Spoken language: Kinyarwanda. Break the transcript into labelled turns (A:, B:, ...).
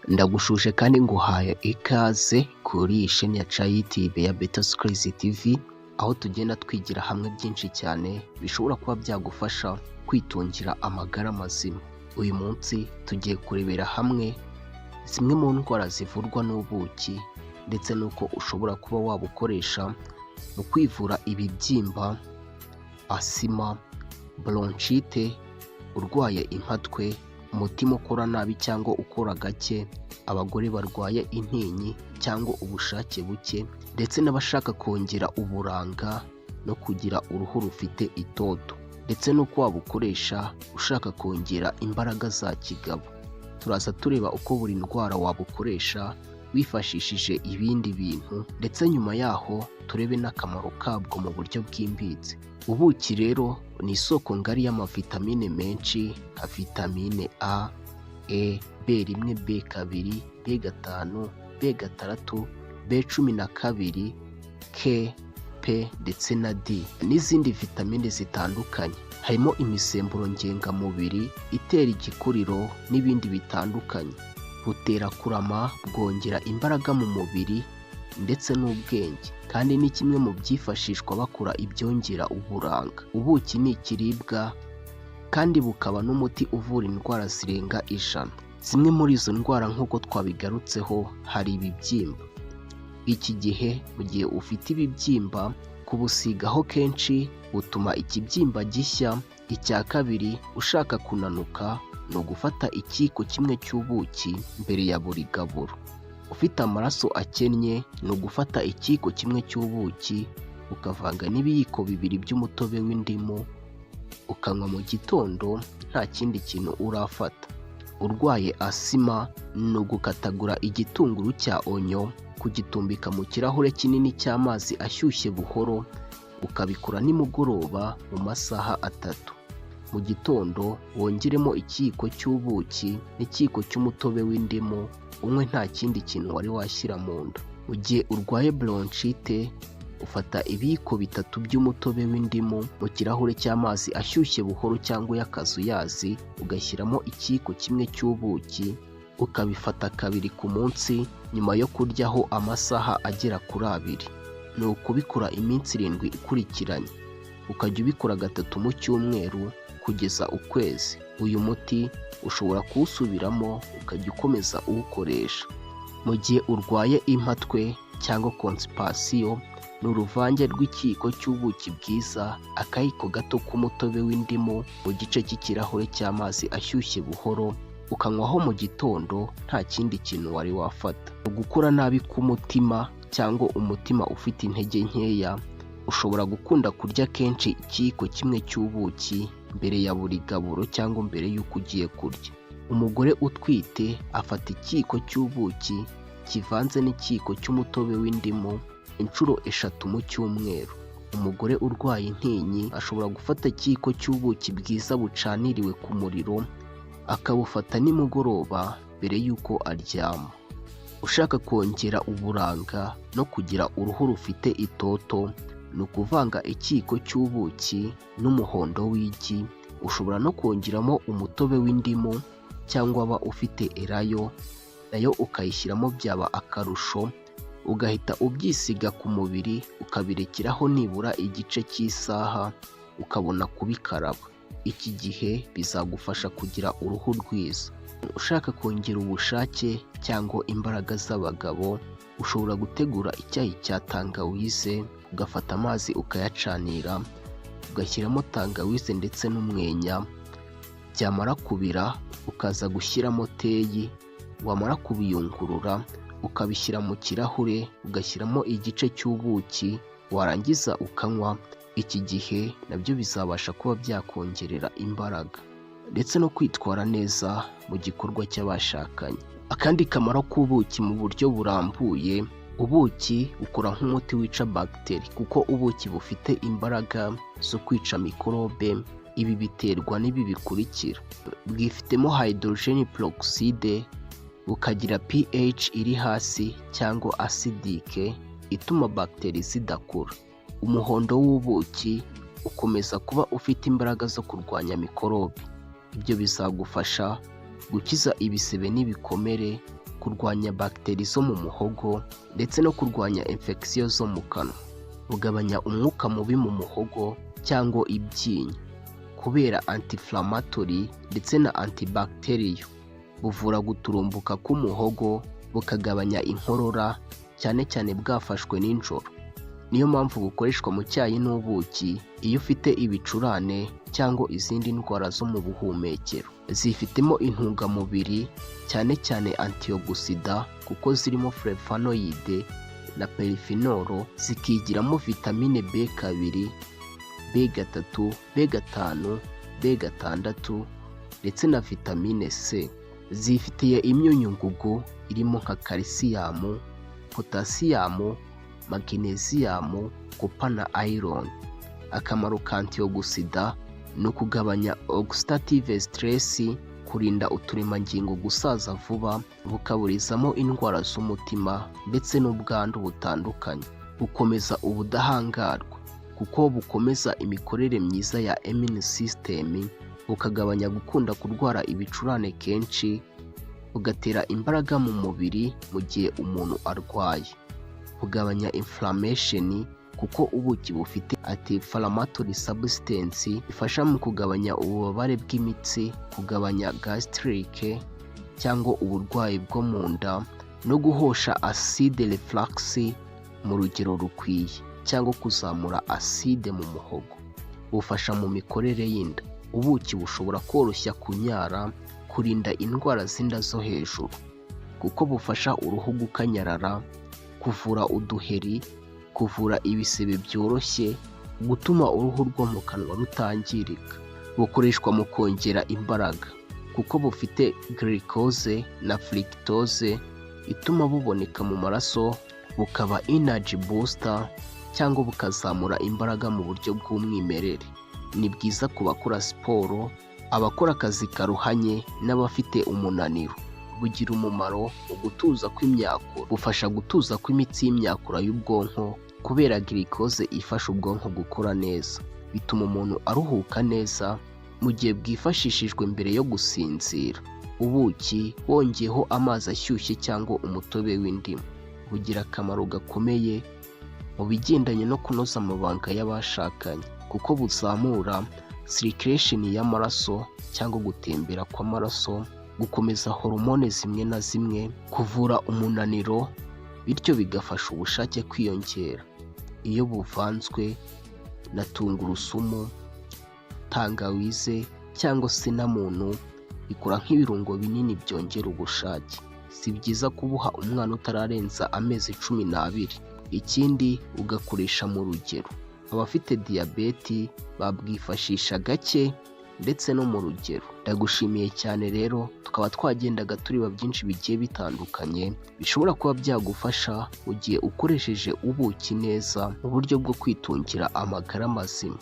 A: Ndagushuje kandi nguhaye ikaze kuri iyi sheni ya Cayitube ya Beta Skills TV, aho tugenda twigira hamwe byinshi cyane bishobora kuba byagufasha kwitungira amagara mazima. Uyu munsi tugiye kurebera hamwe zimwe mu ndwara zivurwa n'ubuki ndetse n'uko ushobora kuba wabukoresha mu kwivura ibibyimba, asima, bronchite, urwaye impatwe, umutima ukora nabi cyangwa ukora gake, abagore barwaye intinyi cyangwa ubushake buke, ndetse n'abashaka kongera uburanga no kugira uruhu rufite itoto, ndetse n'uko wabukoresha ushaka kongera imbaraga za kigabo. Turaza tureba uko buri ndwara wabukoresha wifashishije ibindi bintu, ndetse nyuma yaho turebe n'akamaro kabwo mu buryo bwimbitse. Ubuki rero ni isoko ngari y'amavitamine menshi nka vitamine A, E, B1, B2, B5, B6, B12, K, P ndetse na D n'izindi vitamine zitandukanye. Harimo imisemburo ngengamubiri itera igikuriro n'ibindi bitandukanye. Butera kurama, bwongera imbaraga mu mubiri ndetse n'ubwenge, kandi ni kimwe mu byifashishwa bakora ibyongera uburanga. Ubuki ni ikiribwa kandi bukaba n'umuti uvura indwara zirenga 100. Zimwe muri izo ndwara nk'uko twabigarutseho hari ibibyimba. Iki gihe mu gihe ufite ibibyimba, kubusigaho kenshi butuma ikibyimba gishya. Icya kabiri, ushaka kunanuka ni ugufata ikiyiko kimwe cy'ubuki mbere ya buri gaburo. Ufite amaraso akennye ni ugufata ikiyiko kimwe cy'ubuki ukavanga n'ibiyiko 2 by'umutobe w'indimu ukanywa mu gitondo nta kindi kintu urafata. Urwaye asima ni ugukatagura igitunguru cya onyo, kugitumbika mu kirahure kinini cy'amazi ashyushye buhoro, ukabikora nimugoroba mu masaha 3. Mu gitondo wongeremo ikiyiko cy'ubuki n'ikiyiko cy'umutobe w'indimu, unywe nta kindi kintu wari washyira mu nda. Mu gihe urwaye bronchite, ufata ibiyiko 3 by'umutobe w'indimu mu kirahure cy'amazi ashyushye buhoro cyangwa y'akazuyazi, ugashyiramo ikiyiko kimwe cy'ubuki, ukabifata 2 ku munsi nyuma yo kuryaho amasaha agera kuri 2. Ni ukubikora iminsi 7 ikurikiranye, ukajya ubikora 3 mu cyumweru kugeza ukwezi. Uyu muti ushobora kuwusubiramo ukajya ukomeza uwukoresha. Mu gihe urwaye impatwe cyangwa constipation, ni uruvange rw'ikiyiko cy'ubuki bwiza, akayiko gato k'umutobe w'indimu mu gice cy'ikirahure cy'amazi ashyushye buhoro, ukanywaho mu gitondo nta kindi kintu wari wafata. Gukora nabi k'umutima cyangwa umutima ufite intege nkeya, ushobora gukunda kurya kenshi ikiyiko kimwe cy'ubuki mbere ya buri gaburo cyangwa mbere y'uko ugiye kurya. Umugore utwite afata ikiyiko cy'ubuki kivanze n'ikiyiko cy'umutobe w'indimu inshuro 3 mu cyumweru. Umugore urwaye intinyi ashobora gufata ikiyiko cy'ubuki bwiza bucaniriwe ku muriro, akabufata nimugoroba mbere y'uko aryama. Ushaka kongera uburanga no kugira uruhu rufite itoto, ni ukuvanga ikiyiko cy'ubuki n'umuhondo w'igi. Ushobora no kongeramo umutobe w'indimu cyangwa waba ufite elayo nayo ukayishyiramo, byaba akarusho. Ugahita ubyisiga ku mubiri ukabirekeraho nibura igice cy'isaha, ukabona kubikaraba. Iki gihe bizagufasha kugira uruhu rwiza. Ushaka kongera ubushake cyangwa imbaraga z'abagabo, ushobora gutegura icyayi cya tangawize, ugafata amazi ukayacanira, ugashyiramo tangawize ndetse n'umwenya. Byamara kubira ukaza gushyiramo teyi, wamara kubiyungurura ukabishyira mu kirahure, ugashyiramo igice cy'ubuki, warangiza ukanywa. Iki gihe nabyo bizabasha kuba byakongerera imbaraga ndetse no kwitwara neza mu gikorwa cy'abashakanye. Akandi kamaro k'ubuki mu buryo burambuye, ubuki bukora nk'umuti wica bagiteri kuko ubuki bufite imbaraga zo kwica mikorobe. Ibi biterwa n'ibi bikurikira: bwifitemo hydrogen peroxide, bukagira pH iri hasi cyangwa acidike ituma bagiteri zidakura. Umuhondo w'ubuki ukomeza kuba ufite imbaraga zo kurwanya mikorobe. Ibyo bizagufasha gukiza ibisebe n'ibikomere, kurwanya bagiteri zo mu muhogo ndetse no kurwanya infection zo mu kanwa. Bugabanya umwuka mubi mu muhogo cyangwa ibyinyo kubera anti-inflammatory ndetse na antibacterial. Buvura guturumbuka k'umuhogo, bukagabanya inkorora cyane cyane bwafashwe nijoro. Niyo mpamvu bukoreshwa mu cyayi n'ubuki iyo ufite ibicurane cyangwa izindi ndwara zo mu buhumekero. Zifitemo intungamubiri cyane cyane antioxidant kuko zirimo flavonoid na polyphenol, zikigiramo vitamine B2, B3, B5, B6 ndetse na vitamine C. Zifitiye imyunyungugu irimo nka calcium, potassium, magnesium, copper na iron. Akamaro ka antioxidant ni ukugabanya oxidative stress, kurinda uturemangingo gusaza vuba, bukaburizamo indwara z'umutima ndetse n'ubwandu butandukanye. Bukomeza ubudahangarwa kuko bukomeza imikorere myiza ya immune system, bukagabanya gukunda kurwara ibicurane kenshi, bugatera imbaraga mu mubiri mu gihe umuntu arwaye. Bugabanya inflammation kuko ubuki bufite anti-inflammatory substance ifasha mu kugabanya ububabare bw'imitsi, kugabanya gastric cyangwa uburwayi bwo mu nda, no guhosha acide reflux mu rugero rukwiye cyangwa kuzamura acide mu muhogo. Bufasha mu mikorere y'inda. Ubuki bushobora koroshya kunyara, kurinda indwara z'inda zo hejuru kuko bufasha uruhu gukanyarara, kuvura uduheri, kuvura ibisebe byoroshye, gutuma uruhu rwo mu kanwa rutangirika. Bukoreshwa mu kongera imbaraga kuko bufite glucose na fructose ituma buboneka mu maraso, bukaba energy booster cyangwa bukazamura imbaraga mu buryo bw'umwimerere. Ni bwiza ku bakora siporo, abakora akazi karuhanye n'abafite umunaniro. Bugira umumaro mu gutuza kw'imyakura. Bufasha gutuza kw'imitsi y'imyakura y'ubwonko kubera glucose ifasha ubwonko gukora neza. Bituma umuntu aruhuka neza mu gihe bwifashishijwe mbere yo gusinzira. Ubuki wongeyeho amazi ashyushye cyangwa umutobe w'indimu. Bugira akamaro gakomeye mu bigendanye no kunoza amabanga y'abashakanye kuko buzamura circulation y'amaraso cyangwa gutembera kw'amaraso, gukomeza hormone zimwe na zimwe, kuvura umunaniro, bityo bigafasha ubushake kwiyongera. Iyo buvanzwe na tungurusumu, tangawize cyangwa cinnamon, bikora nk'ibirungo binini byongera ubushake. Si byiza kubuha umwana utararenza amezi 12. Ikindi ugakoresha mu rugero. Abafite diyabeti babwifashisha gake ndetse no mu rugero. Ndagushimiye cyane rero, tukaba twagendaga tureba byinshi bigiye bitandukanye bishobora kuba byagufasha mu gihe ukoresheje ubuki neza mu buryo bwo kwitungira amagara mazima.